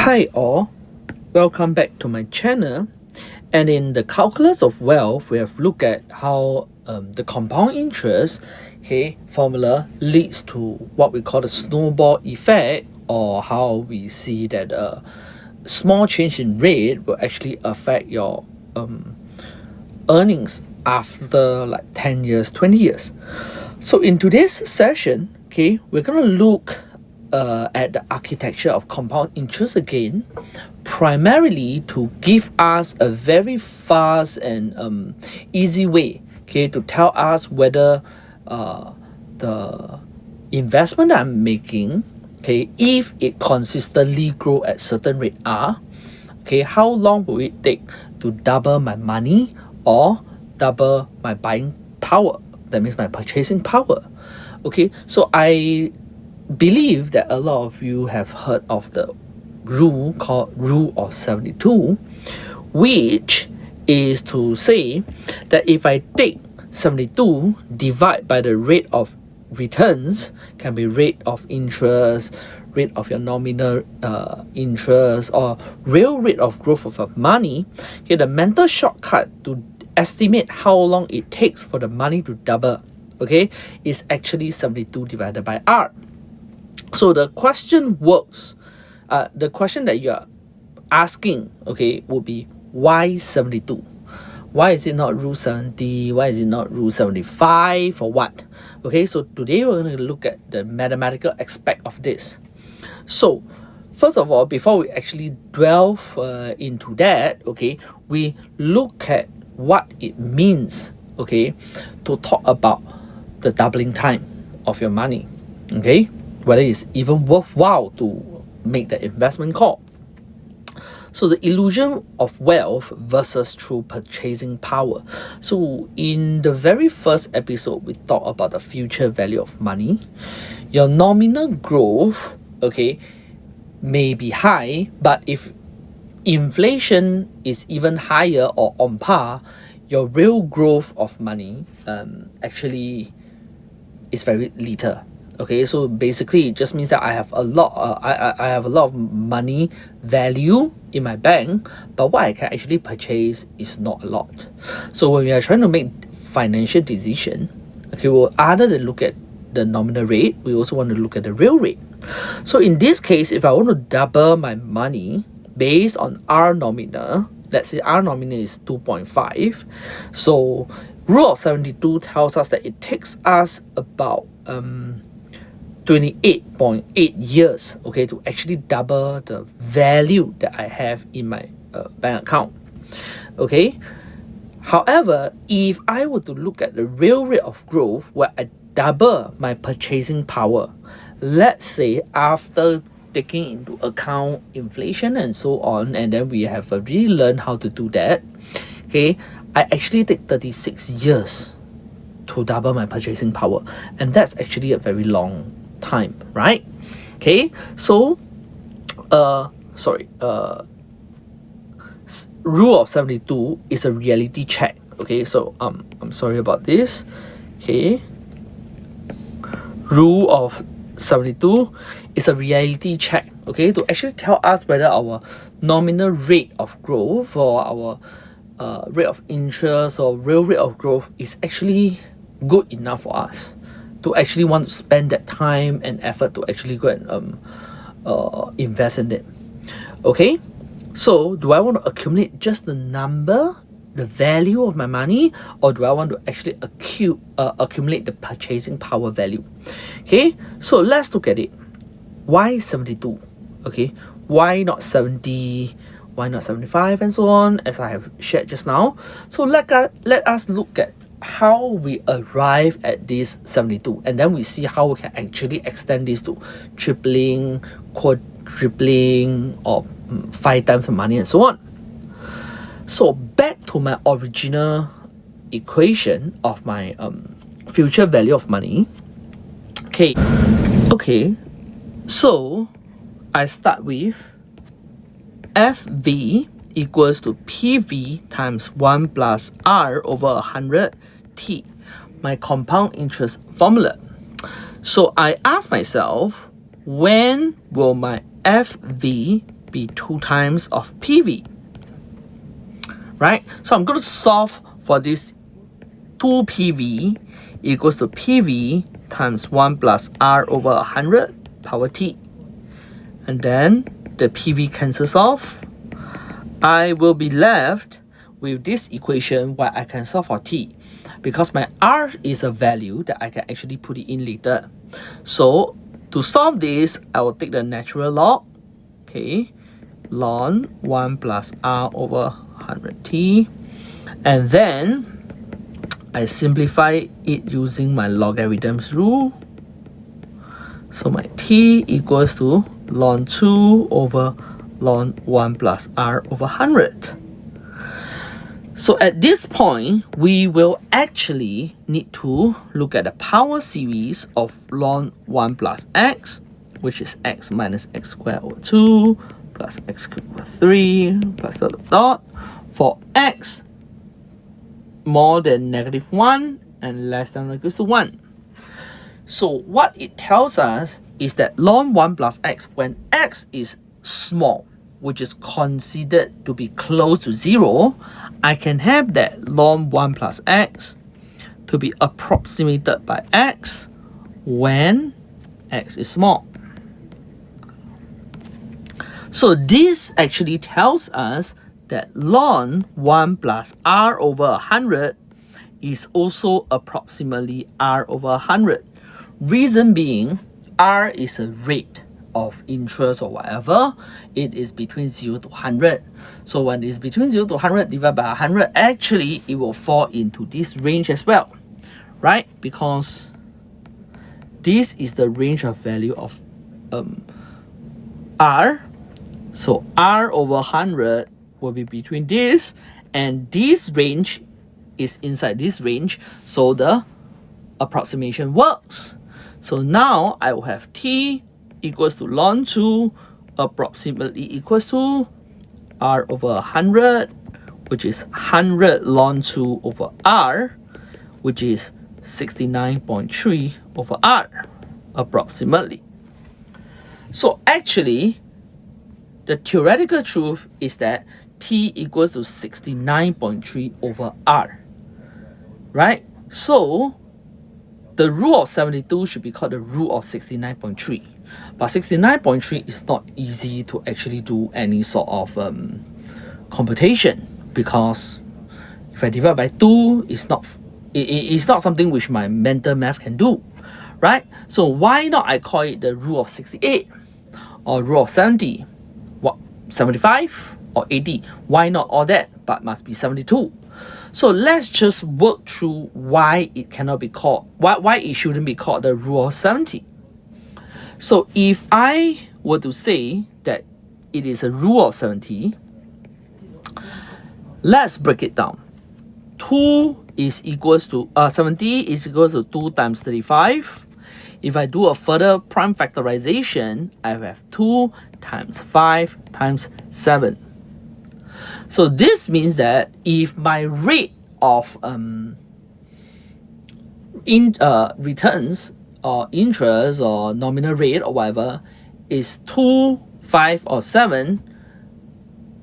Hi all, welcome back to my channel. And in the calculus of wealth, we have looked at how the compound interest formula leads to what we call the snowball effect, or how we see that a small change in rate will actually affect your earnings after like 10 years, 20 years. So in today's session, we're going to look at the architecture of compound interest again, primarily to give us a very fast and easy way to tell us whether the investment that I'm making, if it consistently grow at certain rate R, how long will it take to double my money or double my buying power? That means my purchasing power. So I believe that a lot of you have heard of the rule called Rule of 72, which is to say that if I take 72 divide by the rate of returns, can be rate of interest, rate of your nominal interest, or real rate of growth of your money, the mental shortcut to estimate how long it takes for the money to double, is actually 72 divided by R. So the question works, the question that you are asking, would be, why 72? Why is it not Rule 70? Why is it not Rule 75? For what? So today we're going to look at the mathematical aspect of this. So first of all, before we actually delve into that, we look at what it means, to talk about the doubling time of your money, whether it's even worthwhile to make the investment call. So the illusion of wealth versus true purchasing power. So in the very first episode, we talked about the future value of money. Your nominal growth, may be high, but if inflation is even higher or on par, your real growth of money actually is very little. So basically it just means that I have a lot I have a lot of money value in my bank, but what I can actually purchase is not a lot. So when we are trying to make financial decision, well, other than look at the nominal rate, we also want to look at the real rate. So in this case, if I want to double my money based on R nominal, let's say R nominal is 2.5, so Rule of 72 tells us that it takes us about 28.8 years, to actually double the value that I have in my bank account. However, if I were to look at the real rate of growth where I double my purchasing power, let's say after taking into account inflation and so on, and then we have really learned how to do that, I actually take 36 years to double my purchasing power, and that's actually a very long time, right? So Rule of 72 is a reality check. So I'm sorry about this. Rule of 72 is a reality check, to actually tell us whether our nominal rate of growth or our rate of interest or real rate of growth is actually good enough for us to actually want to spend that time and effort to actually go and invest in it. So do I want to accumulate just the number, the value of my money, or do I want to actually accumulate the purchasing power value? So let's look at it. Why 72? Why not 70? Why not 75 and so on, as I have shared just now? So let us look at how we arrive at this 72, and then we see how we can actually extend this to tripling, quadrupling, or 5 times the money and so on. So back to my original equation of my future value of money. So I start with FV equals to PV times 1 plus R over 100 T, my compound interest formula. So I ask myself, when will my FV be 2 times of PV, right? So I'm going to solve for this 2 PV equals to PV times 1 plus R over 100 power T. And then the PV cancels off. I will be left with this equation where I can solve for T, because my R is a value that I can actually put it in later. So to solve this, I will take the natural log, okay, ln 1 plus R over 100T, and then I simplify it using my logarithms rule. So my T equals to ln 2 over ln 1 plus R over 100. So at this point, we will actually need to look at the power series of ln 1 plus x, which is x minus x squared over 2 plus x cubed over 3 plus dot dot for x more than -1 and less than or equals to 1. So what it tells us is that ln 1 plus x, when x is small, which is considered to be close to 0, I can have that ln 1 plus x to be approximated by x when x is small. So this actually tells us that ln 1 plus R over 100 is also approximately R over 100. Reason being, R is a rate of interest or whatever. It is between 0 to 100. So when it's between 0 to 100 divided by 100, actually it will fall into this range as well, right? Because this is the range of value of R. So R over 100 will be between this, and this range is inside this range, so the approximation works. So now I will have T equals to ln 2 approximately equals to R over 100, which is 100 ln 2 over R, which is 69.3 over R approximately. So actually, the theoretical truth is that T equals to 69.3 over R, right? So the rule of 72 should be called the rule of 69.3. But 69.3 is not easy to actually do any sort of computation, because if I divide by 2, it's not something which my mental math can do, right? So why not I call it the rule of 68 or rule of 70? What, 75 or 80? Why not all that, but must be 72? So let's just work through why it cannot be called, why it shouldn't be called the rule of 70. So if I were to say that it is a rule of 70, let's break it down. 2 is equals to 70 is equals to 2 times 35. If I do a further prime factorization, I have 2 times 5 times 7. So this means that if my rate of returns or interest or nominal rate or whatever is 2, 5 or 7,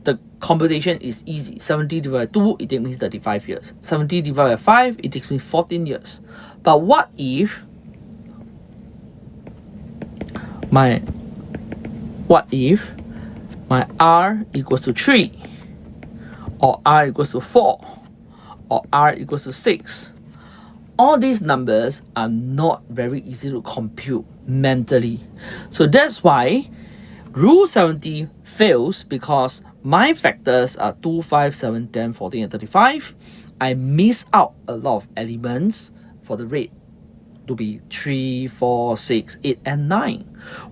the computation is easy. 70 divided by 2, it takes me 35 years. 70 divided by 5, it takes me 14 years. But what if my R equals to 3, or R equals to 4, or R equals to 6? All these numbers are not very easy to compute mentally. So that's why rule 70 fails, because my factors are 2, 5, 7, 10, 14, and 35. I miss out a lot of elements for the rate to be 3, 4, 6, 8, and 9,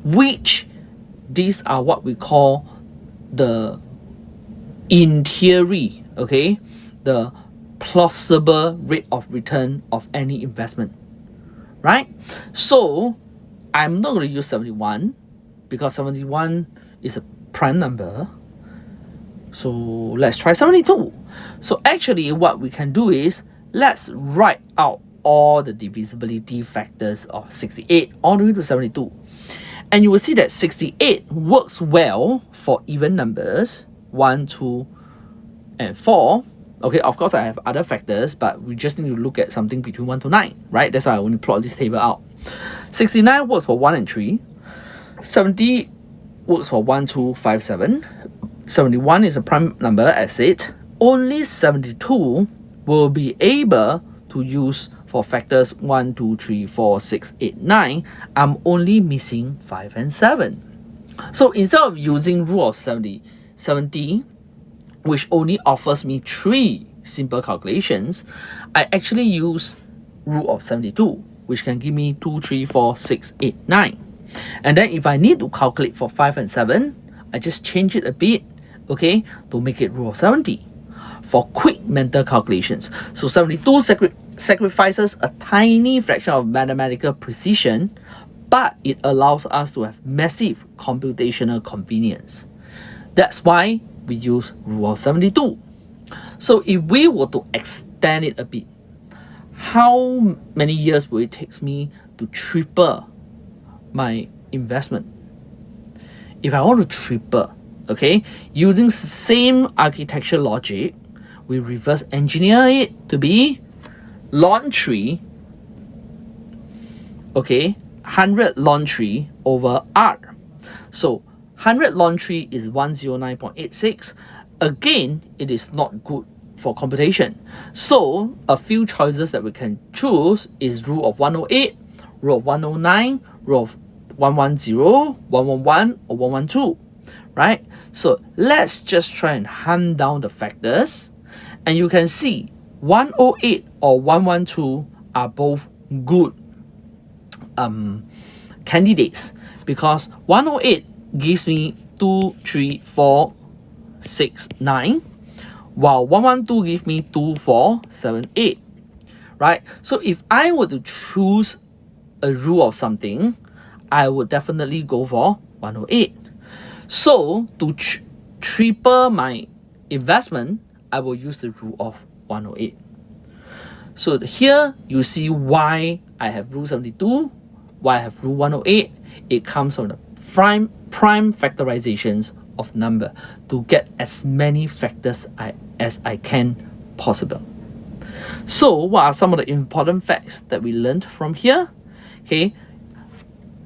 which these are what we call the, in theory, okay, the plausible rate of return of any investment, right? So I'm not going to use 71 because 71 is a prime number. So let's try 72. So actually what we can do is, let's write out all the divisibility factors of 68 all the way to 72. And you will see that 68 works well for even numbers 1, 2, and 4. Okay, of course I have other factors, but we just need to look at something between 1 to 9, right? That's why I only plot this table out. 69 works for 1 and 3. 70 works for 1, 2, 5, 7. 71 is a prime number, as said. Only 72 will be able to use for factors 1, 2, 3, 4, 6, 8, 9. I'm only missing 5 and 7. So instead of using rule of 70, which only offers me 3 simple calculations, I actually use rule of 72, which can give me 2, 3, 4, 6, 8, 9. And then if I need to calculate for 5 and 7, I just change it a bit, okay, to make it rule of 70 for quick mental calculations. So 72 sacrifices a tiny fraction of mathematical precision, but it allows us to have massive computational convenience. That's why we use rule of 72. So if we were to extend it a bit, how many years will it take me to triple my investment? If I want to triple, okay, using same architecture logic, we reverse engineer it to be ln 3, okay, 100 ln 3 over r. So 100 ln 3 is 109.86. Again, it is not good for computation. So a few choices that we can choose is rule of 108, rule of 109, rule of 110, 111, or 112, right? So let's just try and hunt down the factors, and you can see 108 or 112 are both good candidates, because 108 gives me 2, 3, 4, 6, 9, while 112 gives me 2, 4, 7, 8, right? So if I were to choose a rule of something, I would definitely go for 108. So to triple my investment, I will use the rule of 108. So here you see why I have rule 72, why I have rule 108. It comes from the prime factorizations of number to get as many factors as I can possible. So what are some of the important facts that we learned from here? Okay,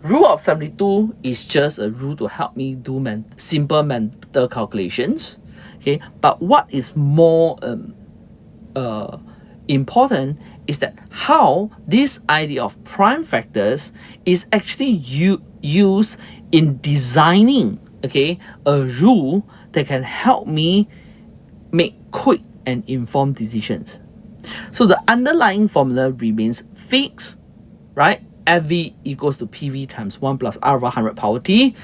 rule of 72 is just a rule to help me do simple mental calculations. Okay, but what is more important is that how this idea of prime factors is actually used in designing, okay, a rule that can help me make quick and informed decisions. So the underlying formula remains fixed, right? FV equals to PV times 1 plus R over 100 power T.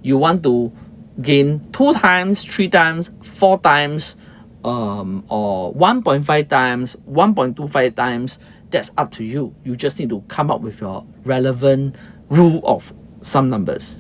You want to gain 2 times, 3 times, 4 times, or 1.5 times, 1.25 times, that's up to you. You just need to come up with your relevant rule of some numbers.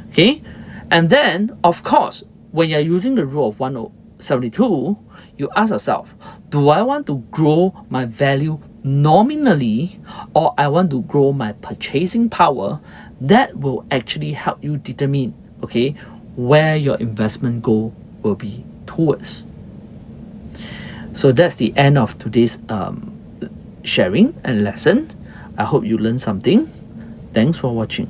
Okay? And then, of course, when you're using the rule of 172, you ask yourself, do I want to grow my value nominally, or I want to grow my purchasing power? That will actually help you determine, okay, where your investment goal will be towards. So that's the end of today's sharing and lesson. I hope you learned something. Thanks for watching.